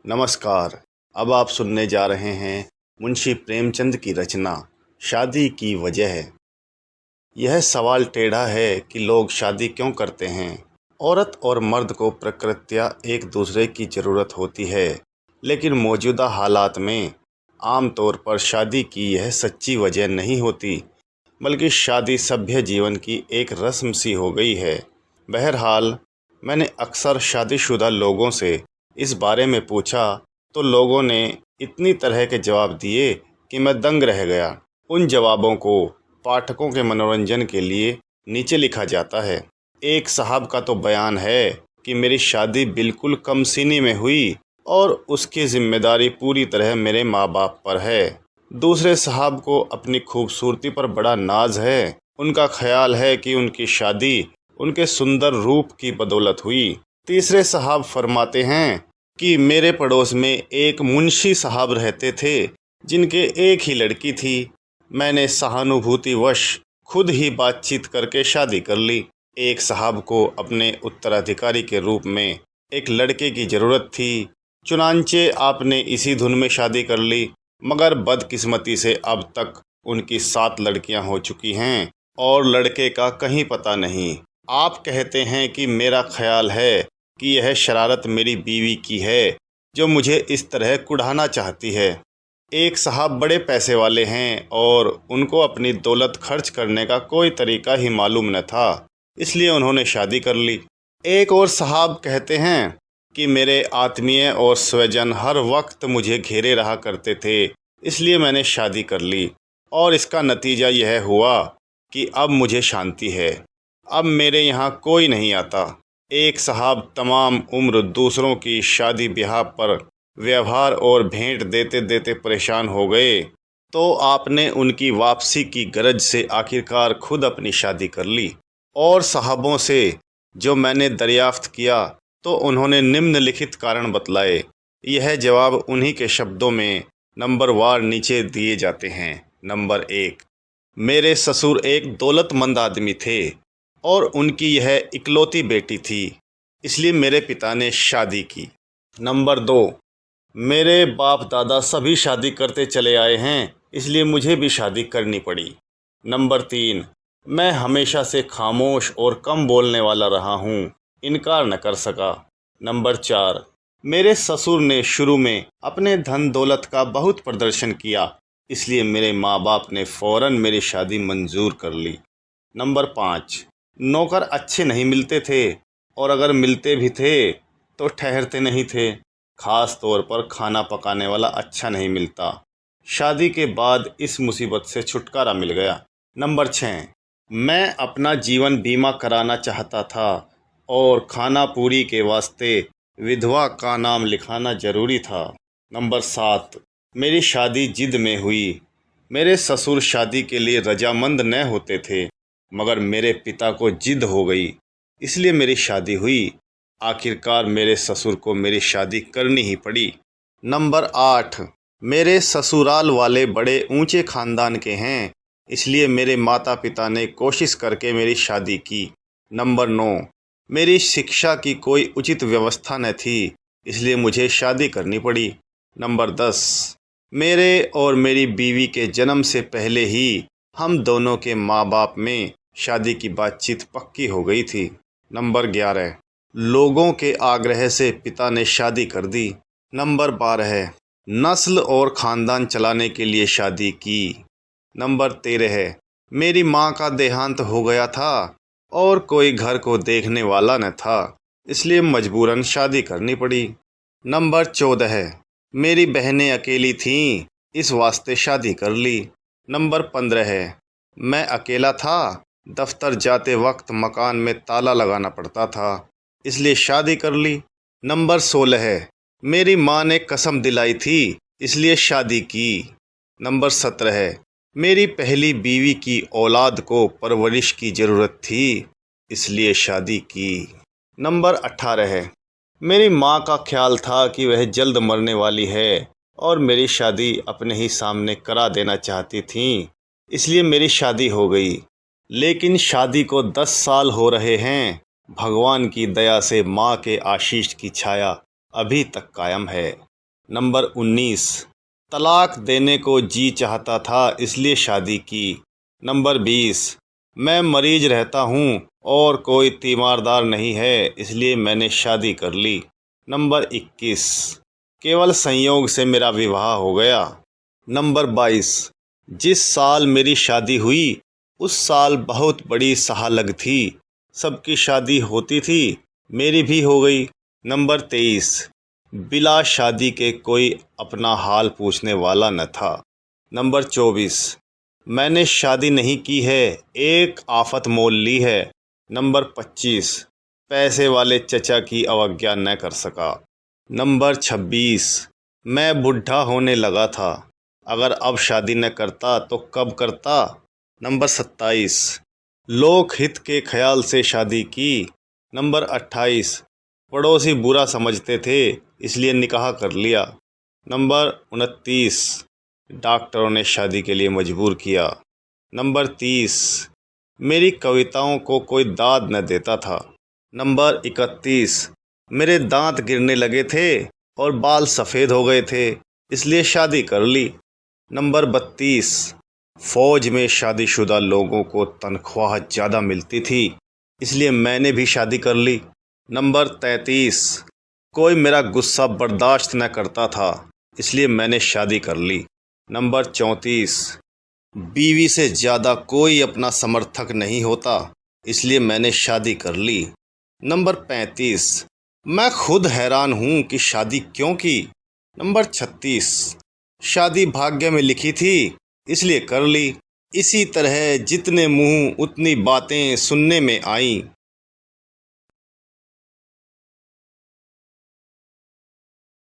नमस्कार। अब आप सुनने जा रहे हैं मुंशी प्रेमचंद की रचना शादी की वजह। यह सवाल टेढ़ा है कि लोग शादी क्यों करते हैं। औरत और मर्द को प्रकृत्या एक दूसरे की ज़रूरत होती है, लेकिन मौजूदा हालात में आम तौर पर शादी की यह सच्ची वजह नहीं होती, बल्कि शादी सभ्य जीवन की एक रस्म सी हो गई है। बहरहाल, मैंने अक्सर शादीशुदा लोगों से इस बारे में पूछा तो लोगों ने इतनी तरह के जवाब दिए कि मैं दंग रह गया। उन जवाबों को पाठकों के मनोरंजन के लिए नीचे लिखा जाता है। एक साहब का तो बयान है कि मेरी शादी बिल्कुल कमसीनी में हुई और उसकी जिम्मेदारी पूरी तरह मेरे माँ बाप पर है। दूसरे साहब को अपनी खूबसूरती पर बड़ा नाज है। उनका ख्याल है कि उनकी शादी उनके सुंदर रूप की बदौलत हुई। तीसरे साहब फरमाते हैं कि मेरे पड़ोस में एक मुंशी साहब रहते थे जिनके एक ही लड़की थी। मैंने सहानुभूतिवश खुद ही बातचीत करके शादी कर ली। एक साहब को अपने उत्तराधिकारी के रूप में एक लड़के की ज़रूरत थी, चुनांचे आपने इसी धुन में शादी कर ली। मगर बदकिस्मती से अब तक उनकी 7 लड़कियां हो चुकी हैं और लड़के का कहीं पता नहीं। आप कहते हैं कि मेरा ख्याल है कि यह शरारत मेरी बीवी की है जो मुझे इस तरह कुढ़ाना चाहती है। एक साहब बड़े पैसे वाले हैं और उनको अपनी दौलत खर्च करने का कोई तरीका ही मालूम न था, इसलिए उन्होंने शादी कर ली। एक और साहब कहते हैं कि मेरे आत्मीय और स्वजन हर वक्त मुझे घेरे रहा करते थे, इसलिए मैंने शादी कर ली और इसका नतीजा यह हुआ कि अब मुझे शांति है। अब मेरे यहाँ कोई नहीं आता। एक साहब तमाम उम्र दूसरों की शादी ब्याह पर व्यवहार और भेंट देते देते परेशान हो गए, तो आपने उनकी वापसी की गरज से आखिरकार खुद अपनी शादी कर ली। और साहबों से जो मैंने दरियाफ्त किया तो उन्होंने निम्नलिखित कारण बतलाए। यह जवाब उन्हीं के शब्दों में नंबरवार नीचे दिए जाते हैं। नंबर 1, मेरे ससुर एक दौलतमंद आदमी थे और उनकी यह इकलौती बेटी थी, इसलिए मेरे पिता ने शादी की। नंबर 2, मेरे बाप दादा सभी शादी करते चले आए हैं, इसलिए मुझे भी शादी करनी पड़ी। नंबर 3, मैं हमेशा से खामोश और कम बोलने वाला रहा हूँ, इनकार न कर सका। नंबर 4, मेरे ससुर ने शुरू में अपने धन दौलत का बहुत प्रदर्शन किया, इसलिए मेरे माँ बाप ने फ़ौरन मेरी शादी मंजूर कर ली। नंबर 5, नौकर अच्छे नहीं मिलते थे और अगर मिलते भी थे तो ठहरते नहीं थे। ख़ास तौर पर खाना पकाने वाला अच्छा नहीं मिलता। शादी के बाद इस मुसीबत से छुटकारा मिल गया। नंबर 6, मैं अपना जीवन बीमा कराना चाहता था और खाना पूरी के वास्ते विधवा का नाम लिखाना ज़रूरी था। नंबर 7, मेरी शादी जिद में हुई। मेरे ससुर शादी के लिए रजामंद न होते थे, मगर मेरे पिता को जिद हो गई, इसलिए मेरी शादी हुई। आखिरकार मेरे ससुर को मेरी शादी करनी ही पड़ी। नंबर 8, मेरे ससुराल वाले बड़े ऊंचे ख़ानदान के हैं, इसलिए मेरे माता पिता ने कोशिश करके मेरी शादी की। नंबर 9, मेरी शिक्षा की कोई उचित व्यवस्था न थी, इसलिए मुझे शादी करनी पड़ी। नंबर 10, मेरे और मेरी बीवी के जन्म से पहले ही हम दोनों के माँ बाप में शादी की बातचीत पक्की हो गई थी। नंबर 11, लोगों के आग्रह से पिता ने शादी कर दी। नंबर 12, नस्ल और ख़ानदान चलाने के लिए शादी की। नंबर 13, मेरी माँ का देहांत हो गया था और कोई घर को देखने वाला न था, इसलिए मजबूरन शादी करनी पड़ी। नंबर 14, मेरी बहनें अकेली थीं, इस वास्ते शादी कर ली। नंबर 15, मैं अकेला था, दफ्तर जाते वक्त मकान में ताला लगाना पड़ता था, इसलिए शादी कर ली। नंबर 16, मेरी माँ ने कसम दिलाई थी, इसलिए शादी की। नंबर 17, मेरी पहली बीवी की औलाद को परवरिश की ज़रूरत थी, इसलिए शादी की। नंबर 18, मेरी माँ का ख्याल था कि वह जल्द मरने वाली है और मेरी शादी अपने ही सामने करा देना चाहती थीं, इसलिए मेरी शादी हो गई। लेकिन शादी को 10 साल हो रहे हैं। भगवान की दया से माँ के आशीष की छाया अभी तक कायम है। नंबर 19, तलाक देने को जी चाहता था इसलिए शादी की। नंबर 20, मैं मरीज रहता हूँ और कोई तीमारदार नहीं है इसलिए मैंने शादी कर ली। नंबर 21, केवल संयोग से मेरा विवाह हो गया। नंबर 22, जिस साल मेरी शादी हुई उस साल बहुत बड़ी सहालग थी, सबकी शादी होती थी, मेरी भी हो गई। नंबर 23, बिला शादी के कोई अपना हाल पूछने वाला न था। नंबर 24, मैंने शादी नहीं की है, एक आफत मोल ली है। नंबर 25, पैसे वाले चचा की अवज्ञा न कर सका। नंबर 26, मैं बुढ़ा होने लगा था, अगर अब शादी न करता तो कब करता। नंबर 27, लोक हित के ख्याल से शादी की। नंबर 28, पड़ोसी बुरा समझते थे इसलिए निकाह कर लिया। नंबर 29, डॉक्टरों ने शादी के लिए मजबूर किया। नंबर 30, मेरी कविताओं को कोई दाद न देता था। नंबर 31, मेरे दांत गिरने लगे थे और बाल सफ़ेद हो गए थे इसलिए शादी कर ली। नंबर 32, फ़ौज में शादीशुदा लोगों को तनख्वाह ज़्यादा मिलती थी इसलिए मैंने भी शादी कर ली। नंबर 33, कोई मेरा गुस्सा बर्दाश्त न करता था इसलिए मैंने शादी कर ली। नंबर 34, बीवी से ज़्यादा कोई अपना समर्थक नहीं होता इसलिए मैंने शादी कर ली। नंबर 35, मैं खुद हैरान हूँ कि शादी क्यों की। नंबर 36, शादी भाग्य में लिखी थी इसलिए कर ली। इसी तरह जितने मुँह उतनी बातें सुनने में आईं।